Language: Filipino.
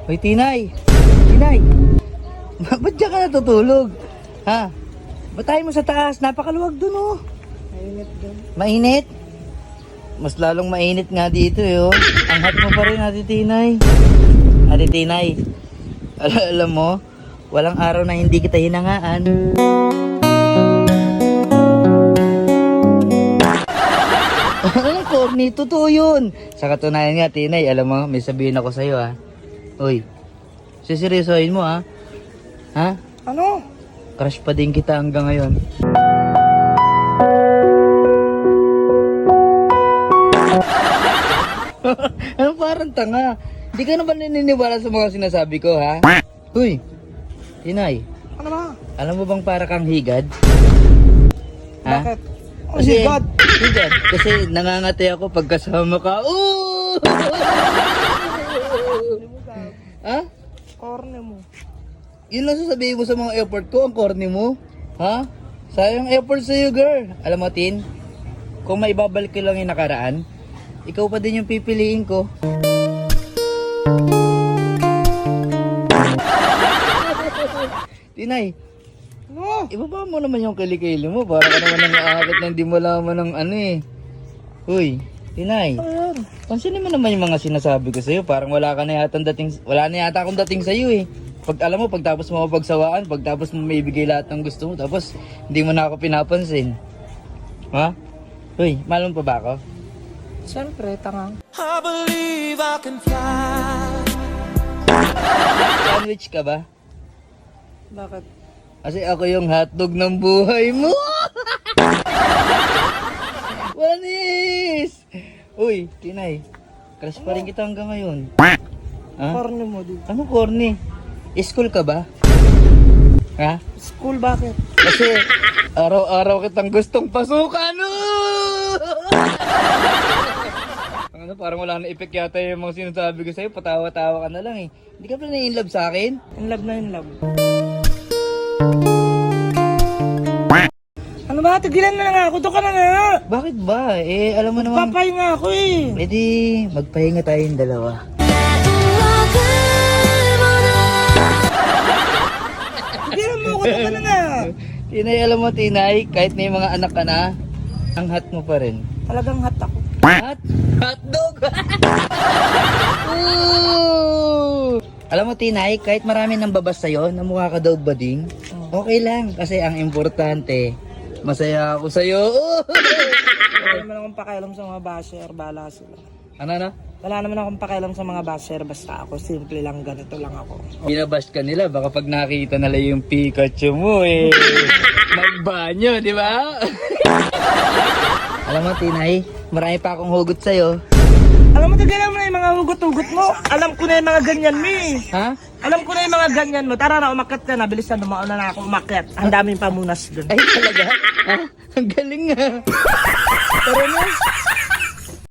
Hoy, Tinay! Tinay! Ba't diyan ka natutulog? Ha? Ba't tayo mo sa taas? Napakaluwag dun, oh. Mainit doon. Mainit? Mas lalong mainit nga dito, eh, oh. Ang hot mo pa rin, Ate Tinay. Ate Tinay, alam mo, walang araw na hindi kita hinangaan. Anong corny? Totoo yun. Sa katunayan nga, Tinay, alam mo, may sabihin ako sa'yo, ha. Uy, siseryosohin mo, ha. Ha? Ano? Crush pa din kita hanggang ngayon. Anong parang tanga? Hindi ka naman naniniwala sa mga sinasabi ko, ha? Uy, Tinay, Ano ba? alam mo bang para kang higad? Ha? Bakit? Oh, si God. Higad. Kasi nangangati ako pagkasama ka. Ooh! Ha? Corny mo. Yun lang sasabihin mo sa mga effort ko, ang corny mo. Ha? Sayang effort sa'yo, girl. Alam mo, Tin, kung maibabalik ko lang yung nakaraan, ikaw pa din yung pipiliin ko. Tinay, Ano? ibaba mo naman yung kilikili mo. Para ka naman nang aakit na hindi mo laman ng ano eh. Uy, Tinay, Ayan. pansinin mo naman yung mga sinasabi ko sa'yo. Parang wala na yata akong dating sa'yo eh. Pag alam mo, pagtapos mo mapagsawaan, pagtapos mo maibigay lahat ng gusto mo, tapos hindi mo na ako pinapansin. Ha? Uy, mahal mo pa ba ako? Siyempre, tangang. I believe I can fly. Sandwich ka ba? Bakit? Kasi ako yung hotdog ng buhay mo. Wanis! Uy, Tinay, crush pa rin kita hanggang ngayon. Ha? Corny mo din. Anong corny? School ka ba? Ha? School, bakit? Kasi araw-araw kitang gustong pasukan. Ano, parang wala na effect yata yung mga sinasabi ko sa'yo. Patawa-tawa ka na lang eh. Hindi ka pala na-inlove sa akin? In love na in love. Ano ba? Tigilan na nga ako. Doon ka na nga. Bakit ba? Eh, alam mo naman. Papay nga ako eh. Eh di, magpahinga tayong dalawa. Tigilan mo ako. Doon ka na nga. Tinay, alam mo, Tinay, kahit may mga anak ka na, ang hot mo pa rin. Talagang hot ako. Hot? Hotdog! Ooh! Alam mo, Tinay, kahit marami nang babas sa'yo, na mukha ka daw bading, okay lang. Kasi ang importante, masaya ako sa'yo. Wala naman akong pakialam sa mga basher. Bahala sila. Ano? Wala naman akong pakialam sa mga basher. Basta ako. Simple lang. Ganito lang ako. Binabash ka nila, baka pag nakita nila yung Pikachu mo eh, magbanyo, di ba? Alam mo, Tinay, marami pa akong hugot sa'yo. Alam mo, tigilan mo na yung mga hugot-hugot mo. Alam ko na yung mga ganyan mo eh. Ha? Alam ko na yung mga ganyan mo. Tara na, umakyat ka na. Bilis na, dumaon na ako umakyat. Ang daming pamunas dun. Ay, talaga? Ha? Ang galing nga. Tara na.